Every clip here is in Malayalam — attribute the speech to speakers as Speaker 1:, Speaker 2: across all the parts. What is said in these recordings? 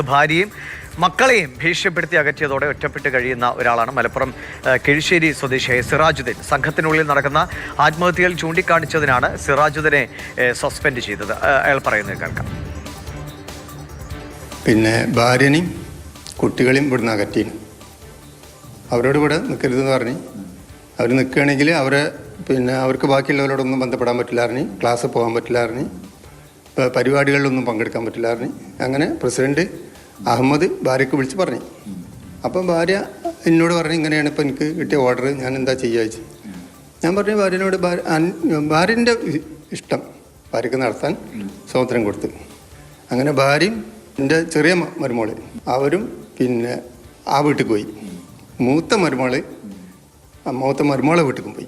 Speaker 1: ഭാര്യയും മക്കളെയും ഭീഷണിപ്പെടുത്തി അകറ്റിയതോടെ ഒറ്റപ്പെട്ട് കഴിയുന്ന ഒരാളാണ് മലപ്പുറം കിഴിശ്ശേരി സ്വദേശിയായ സിറാജുദ്ദീൻ. സംഘത്തിനുള്ളിൽ നടക്കുന്ന ആത്മഹത്യകൾ ചൂണ്ടിക്കാണിച്ചതിനാണ് സിറാജുദ്ദീനെ സസ്പെൻഡ് ചെയ്തത്. അയാൾ പറയുന്നത് കേൾക്കാം.
Speaker 2: പിന്നെ ഭാര്യനെയും കുട്ടികളെയും ഇവിടുന്ന് അകറ്റിയാണ്. അവരോട് ഇവിടെ നിൽക്കരുതെന്ന് പറഞ്ഞ് അവർ നിൽക്കുകയാണെങ്കിൽ അവർക്ക് ബാക്കിയുള്ളവരോടൊന്നും ബന്ധപ്പെടാൻ പറ്റില്ല അറിഞ്ഞ്, ക്ലാസ് പോകാൻ പറ്റില്ല അറിഞ്ഞ്, പരിപാടികളിലൊന്നും പങ്കെടുക്കാൻ പറ്റില്ല അറിഞ്ഞ്, അങ്ങനെ പ്രസിഡന്റ് അഹമ്മദ് ഭാര്യയ്ക്ക് വിളിച്ച് പറഞ്ഞു. അപ്പം ഭാര്യ എന്നോട് പറഞ്ഞു, ഇങ്ങനെയാണ് ഇപ്പം എനിക്ക് കിട്ടിയ ഓർഡർ, ഞാൻ എന്താ ചെയ്യുക വെച്ച്. ഞാൻ പറഞ്ഞു ഭാര്യനോട് ഭാര്യൻ്റെ ഇഷ്ടം ഭാര്യയ്ക്ക് നടത്താൻ സ്വാതന്ത്ര്യം കൊടുത്ത്. അങ്ങനെ ഭാര്യയും എൻ്റെ ചെറിയ മരുമോള് അവരും പിന്നെ ആ വീട്ടിൽ പോയി. മൂത്ത മരുമോളെ വീട്ടിലും പോയി.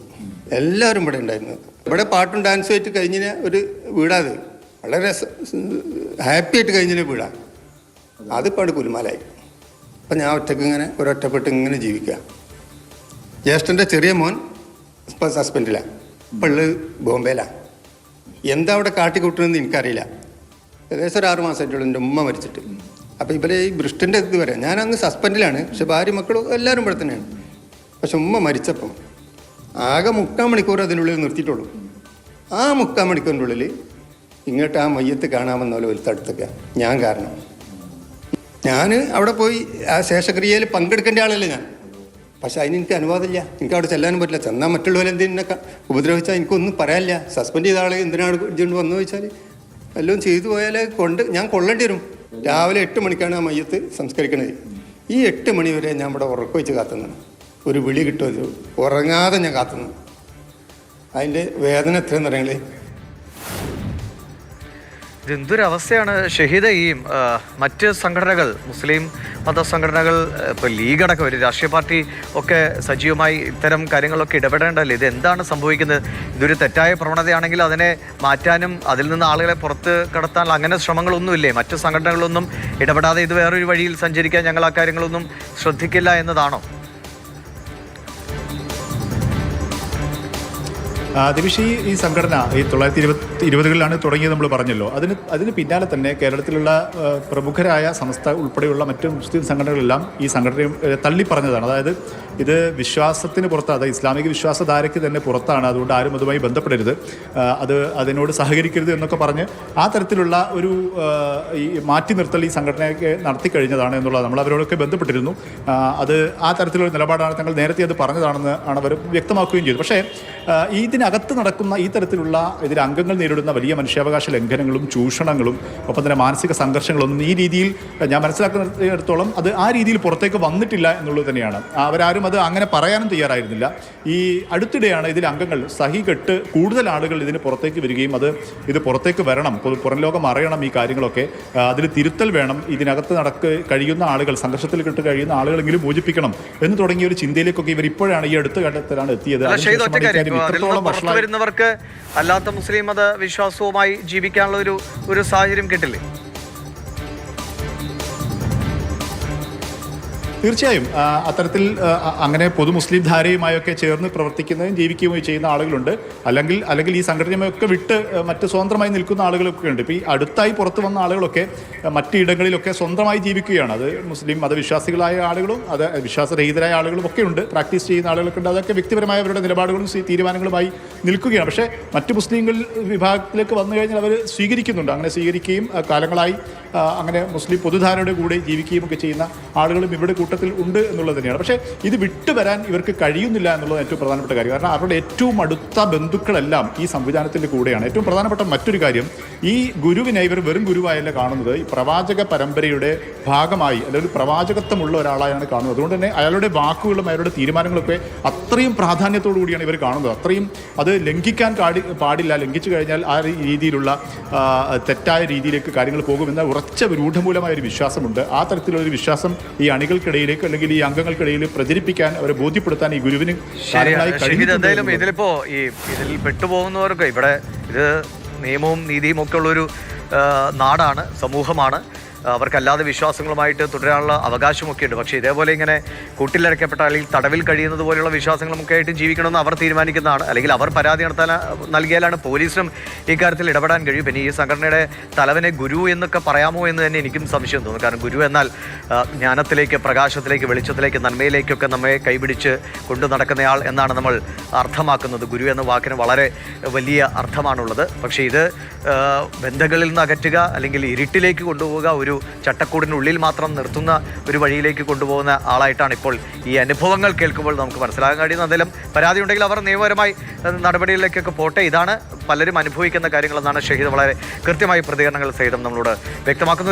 Speaker 2: എല്ലാവരും ഇവിടെ ഉണ്ടായിരുന്നു. ഇവിടെ പാട്ടും ഡാൻസും ആയിട്ട് കഴിഞ്ഞ ഒരു വീടാത്, വളരെ ഹാപ്പി ആയിട്ട് കഴിഞ്ഞ വീടാണ്. അതിപ്പോൾ അവിടെ കുലുമാലായി. അപ്പം ഞാൻ ഒരൊറ്റപ്പെട്ട് ഇങ്ങനെ ജീവിക്കുക. ജ്യേഷ്ഠൻ്റെ ചെറിയ മോൻ ഇപ്പം സസ്പെൻഡിലാണ്, ഇപ്പം ഉള്ളത് ബോംബെയിലാണ്. എന്താ അവിടെ കാട്ടിക്കൂട്ടണമെന്ന് എനിക്കറിയില്ല. ഏകദേശം ഒരു 6 മാസമായിട്ടുള്ളൂ എൻ്റെ ഉമ്മ മരിച്ചിട്ട്. അപ്പോൾ ഇവരെ ഈ ബ്രിസ്റ്റിൻ്റെ ഇത് വരെ ഞാനന്ന് സസ്പെൻഡിലാണ്, പക്ഷെ ഭാര്യ മക്കളും എല്ലാവരും ഇവിടെ തന്നെയാണ്. പക്ഷെ ഉമ്മ മരിച്ചപ്പം ആകെ 3/4 മണിക്കൂർ അതിനുള്ളിൽ നിർത്തിയിട്ടുള്ളൂ. ആ 3/4 മണിക്കൂറിൻ്റെ ഉള്ളിൽ ഇങ്ങോട്ട് ആ മയ്യത്ത് കാണാമെന്ന പോലെ വലുത്തടുത്തൊക്കെ ഞാൻ കാരണം. ഞാൻ അവിടെ പോയി ആ ശേഷക്രിയയിൽ പങ്കെടുക്കേണ്ട ആളല്ലേ ഞാൻ. പക്ഷെ അതിന് എനിക്ക് അനുവാദമില്ല, എനിക്ക് അവിടെ ചെല്ലാനും പറ്റില്ല. ചെന്നാൽ മറ്റുള്ളവരെന്തിനൊക്കെ ഉപദ്രവിച്ചാൽ എനിക്കൊന്നും പറയാനില്ല. സസ്പെൻഡ് ചെയ്ത ആൾ എന്തിനാണ് ഇതുകൊണ്ട് വന്നു ചോദിച്ചാൽ എല്ലാം ചെയ്തു പോയാൽ ഞാൻ കൊള്ളേണ്ടി വരും. രാവിലെ 8 മണിക്കാണ് ആ മയ്യത്ത് സംസ്കരിക്കണത്. ഈ 8 മണി വരെ ഞാൻ ഇവിടെ ഉറക്കം വെച്ച് കാത്തുനിന്നു. ഒരു വിളി കിട്ടുമല്ലോ, ഉറങ്ങാതെ ഞാൻ കാത്തുനിന്നു. അതിൻ്റെ വേദന എത്രയെന്ന് അറിയങ്ങളേ.
Speaker 1: ഇതെന്തൊരവസ്ഥയാണ് ഷഹീദ. ഈ മറ്റ് സംഘടനകൾ, മുസ്ലിം മതസംഘടനകൾ, ഇപ്പോൾ ലീഗടക്കം ഒരു രാഷ്ട്രീയ പാർട്ടി ഒക്കെ സജീവമായി ഇത്തരം കാര്യങ്ങളൊക്കെ ഇടപെടേണ്ടല്ലേ? ഇത് എന്താണ് സംഭവിക്കുന്നത്? ഇതൊരു തെറ്റായ പ്രവണതയാണെങ്കിൽ അതിനെ മാറ്റാനും അതിൽ നിന്ന് ആളുകളെ പുറത്ത് കടത്താനുള്ള അങ്ങനെ ശ്രമങ്ങളൊന്നുമില്ലേ? മറ്റ് സംഘടനകളൊന്നും ഇടപെടാതെ ഇത് വേറൊരു വഴിയിൽ സഞ്ചരിക്കാൻ ഞങ്ങൾ ആ കാര്യങ്ങളൊന്നും ശ്രദ്ധിക്കില്ല എന്നതാണോ?
Speaker 3: ദിവിഷ്, ഈ സംഘടന 1920-കളിലാണ് തുടങ്ങിയത് നമ്മൾ പറഞ്ഞല്ലോ. അതിന് പിന്നാലെ തന്നെ കേരളത്തിലുള്ള പ്രമുഖരായ സംസ്ഥ ഉൾപ്പെടെയുള്ള മറ്റ് മുസ്ലിം സംഘടനകളെല്ലാം ഈ സംഘടനയെ തള്ളിപ്പറഞ്ഞതാണ്. അതായത് ഇത് വിശ്വാസത്തിന് പുറത്താണ്, അതായത് ഇസ്ലാമിക വിശ്വാസധാരയ്ക്ക് തന്നെ പുറത്താണ്, അതുകൊണ്ട് ആരും അതുമായി ബന്ധപ്പെടരുത്, അതിനോട് സഹകരിക്കരുത് എന്നൊക്കെ പറഞ്ഞ് ആ തരത്തിലുള്ള ഒരു ഈ മാറ്റി നിർത്തൽ ഈ സംഘടനയൊക്കെ നടത്തി കഴിഞ്ഞതാണ് എന്നുള്ളത് നമ്മൾ അവരോടൊക്കെ ബന്ധപ്പെട്ടിരുന്നു. അത് ആ തരത്തിലുള്ള നിലപാടാണ്, തങ്ങൾ നേരത്തെ അത് പറഞ്ഞതാണെന്ന് ആണ് അവർ വ്യക്തമാക്കുകയും ചെയ്തു. പക്ഷേ ഇതിനകത്ത് നടക്കുന്ന ഈ തരത്തിലുള്ള ഇതിൽ അംഗങ്ങൾ നേരിടുന്ന വലിയ മനുഷ്യാവകാശ ലംഘനങ്ങളും ചൂഷണങ്ങളും ഒപ്പം തന്നെ മാനസിക സംഘർഷങ്ങളൊന്നും ഈ രീതിയിൽ ഞാൻ മനസ്സിലാക്കുന്നിടത്തോളം അത് ആ രീതിയിൽ പുറത്തേക്ക് വന്നിട്ടില്ല എന്നുള്ളത് തന്നെയാണ്. അവരാരും അത് അങ്ങനെ പറയാനും തയ്യാറായിരുന്നില്ല. ഈ അടുത്തിടെയാണ് ഇതിൽ അംഗങ്ങൾ സഹികെട്ട് കൂടുതൽ ആളുകൾ ഇതിന് പുറത്തേക്ക് വരികയും ഇത് പുറത്തേക്ക് വരണം, പുറം ലോകം അറിയണം ഈ കാര്യങ്ങളൊക്കെ, അതിൽ തിരുത്തൽ വേണം, ഇതിനകത്ത് കഴിയുന്ന ആളുകൾ, സംഘർഷത്തിൽ കിട്ട് കഴിയുന്ന ആളുകളെങ്കിലും മോചിപ്പിക്കണം എന്ന് തുടങ്ങിയ ഒരു ചിന്തയിലേക്കൊക്കെ ഇവർ ഇപ്പോഴാണ് ഈ അടുത്ത ഘട്ടത്തിലാണ് എത്തിയത്.
Speaker 1: വരുന്നവർക്ക് അല്ലാത്ത മുസ്ലിം മത വിശ്വാസവുമായി ജീവിക്കാനുള്ള ഒരു സാഹചര്യം കിട്ടില്ലേ?
Speaker 3: തീർച്ചയായും അത്തരത്തിൽ അങ്ങനെ പൊതു മുസ്ലിം ധാരയുമായൊക്കെ ചേർന്ന് പ്രവർത്തിക്കുന്നതും ജീവിക്കുകയും ചെയ്യുന്ന ആളുകളുണ്ട്. അല്ലെങ്കിൽ ഈ സംഘടനയുമൊക്കെ വിട്ട് മറ്റ് സ്വതന്ത്രമായി നിൽക്കുന്ന ആളുകളൊക്കെ ഉണ്ട്. ഇപ്പോൾ ഈ അടുത്തായി പുറത്തു വന്ന ആളുകളൊക്കെ മറ്റിടങ്ങളിലൊക്കെ സ്വന്തമായി ജീവിക്കുകയാണ്. അത് മുസ്ലിം മതവിശ്വാസികളായ ആളുകളും അത് വിശ്വാസരഹിതരായ ആളുകളും ഒക്കെ ഉണ്ട്, പ്രാക്ടീസ് ചെയ്യുന്ന ആളുകളൊക്കെ ഉണ്ട്. അതൊക്കെ വ്യക്തിപരമായ അവരുടെ നിലപാടുകളും തീരുമാനങ്ങളുമായി നിൽക്കുകയാണ്. പക്ഷേ മറ്റ് മുസ്ലിങ്ങൾ വിഭാഗത്തിലേക്ക് വന്നു കഴിഞ്ഞാൽ അവർ സ്വീകരിക്കുന്നുണ്ട്. അങ്ങനെ സ്വീകരിക്കുകയും കാലങ്ങളായി അങ്ങനെ മുസ്ലിം പൊതുധാരയുടെ കൂടെ ജീവിക്കുകയും ഒക്കെ ചെയ്യുന്ന ആളുകളും ഇവിടെ കൂട്ടത്തിൽ ഉണ്ട് എന്നുള്ളത് തന്നെയാണ്. പക്ഷേ ഇത് വിട്ടുവരാൻ ഇവർക്ക് കഴിയുന്നില്ല എന്നുള്ളത് ഏറ്റവും പ്രധാനപ്പെട്ട കാര്യം. കാരണം അവരുടെ ഏറ്റവും അടുത്ത ബന്ധുക്കളെല്ലാം ഈ സംവിധാനത്തിൻ്റെ കൂടെയാണ്. ഏറ്റവും പ്രധാനപ്പെട്ട മറ്റൊരു കാര്യം, ഈ ഗുരുവിനെ ഇവർ വെറും ഗുരുവായല്ല കാണുന്നത്, ഈ പ്രവാചക പരമ്പരയുടെ ഭാഗമായി അല്ലെങ്കിൽ പ്രവാചകത്വമുള്ള ഒരാളായാണ് കാണുന്നത്. അതുകൊണ്ട് തന്നെ അയാളുടെ വാക്കുകളും അയാളുടെ തീരുമാനങ്ങളൊക്കെ അത്രയും പ്രാധാന്യത്തോടു കൂടിയാണ് ഇവർ കാണുന്നത്. അത്രയും അത് ലംഘിക്കാൻ പാടില്ല. ലംഘിച്ചു കഴിഞ്ഞാൽ ആ രീതിയിലുള്ള തെറ്റായ രീതിയിലേക്ക് കാര്യങ്ങൾ പോകുമെന്ന ഉറച്ച രൂഢമൂലമായ ഒരു വിശ്വാസമുണ്ട്. ആ തരത്തിലൊരു വിശ്വാസം ഈ അണികൾക്കിടയിലേക്ക് അല്ലെങ്കിൽ ഈ അംഗങ്ങൾക്കിടയിൽ പ്രചരിപ്പിക്കാൻ, അവരെ ബോധ്യപ്പെടുത്താൻ ഈ ഗുരുവിന്
Speaker 1: എന്തായാലും ഇതിലിപ്പോ ഇതിൽ പെട്ടുപോകുന്നവർക്ക് ഇവിടെ ഇത് നിയമവും നീതിയും ഒക്കെ ഉള്ളൊരു നാടാണ്, സമൂഹമാണ്. അവർക്കല്ലാതെ വിശ്വാസങ്ങളുമായിട്ട് തുടരാനുള്ള അവകാശമൊക്കെ ഉണ്ട്. പക്ഷേ ഇതേപോലെ ഇങ്ങനെ കൂട്ടിലടയ്ക്കപ്പെട്ട അല്ലെങ്കിൽ തടവിൽ കഴിയുന്നത് പോലെയുള്ള വിശ്വാസങ്ങളുമൊക്കെ ആയിട്ട് ജീവിക്കണമെന്ന് അവർ തീരുമാനിക്കുന്നതാണ്. അല്ലെങ്കിൽ അവർ പരാതി നൽകിയാലാണ് പോലീസിനും ഇക്കാര്യത്തിൽ ഇടപെടാൻ കഴിയും. പിന്നെ ഈ സംഘടനയുടെ തലവനെ ഗുരു എന്നൊക്കെ പറയാമോ എന്ന് തന്നെ എനിക്കും സംശയം തോന്നുന്നു. കാരണം ഗുരു എന്നാൽ ജ്ഞാനത്തിലേക്ക്, പ്രകാശത്തിലേക്ക്, വെളിച്ചത്തിലേക്ക്, നന്മയിലേക്കൊക്കെ നമ്മെ കൈപിടിച്ച് കൊണ്ടു നടക്കുന്നയാൾ എന്നാണ് നമ്മൾ അർത്ഥമാക്കുന്നത്. ഗുരു എന്ന വാക്കിന് വളരെ വലിയ അർത്ഥമാണുള്ളത്. പക്ഷേ ഇത് ബന്ധങ്ങളിൽ നിന്ന് അകറ്റുക, അല്ലെങ്കിൽ ഇരുട്ടിലേക്ക് കൊണ്ടുപോവുക, ഒരു ചട്ടക്കൂടിനുള്ളിൽ മാത്രം നിർത്തുന്ന ഒരു വഴിയിലേക്ക് കൊണ്ടുപോകുന്ന ആളായിട്ടാണ് ഇപ്പോൾ ഈ അനുഭവങ്ങൾ കേൾക്കുമ്പോൾ നമുക്ക് മനസ്സിലാകാൻ കഴിയുന്നത്. എന്തെങ്കിലും പരാതി ഉണ്ടെങ്കിൽ അവർ നിയമപരമായി നടപടികളിലേക്കൊക്കെ പോട്ടെ. ഇതാണ് പലരും അനുഭവിക്കുന്ന കാര്യങ്ങളെന്നാണ് ഷഹീദ് വളരെ കൃത്യമായി പ്രതികരണങ്ങൾ സഹിതം നമ്മളോട് വ്യക്തമാക്കുന്നത്.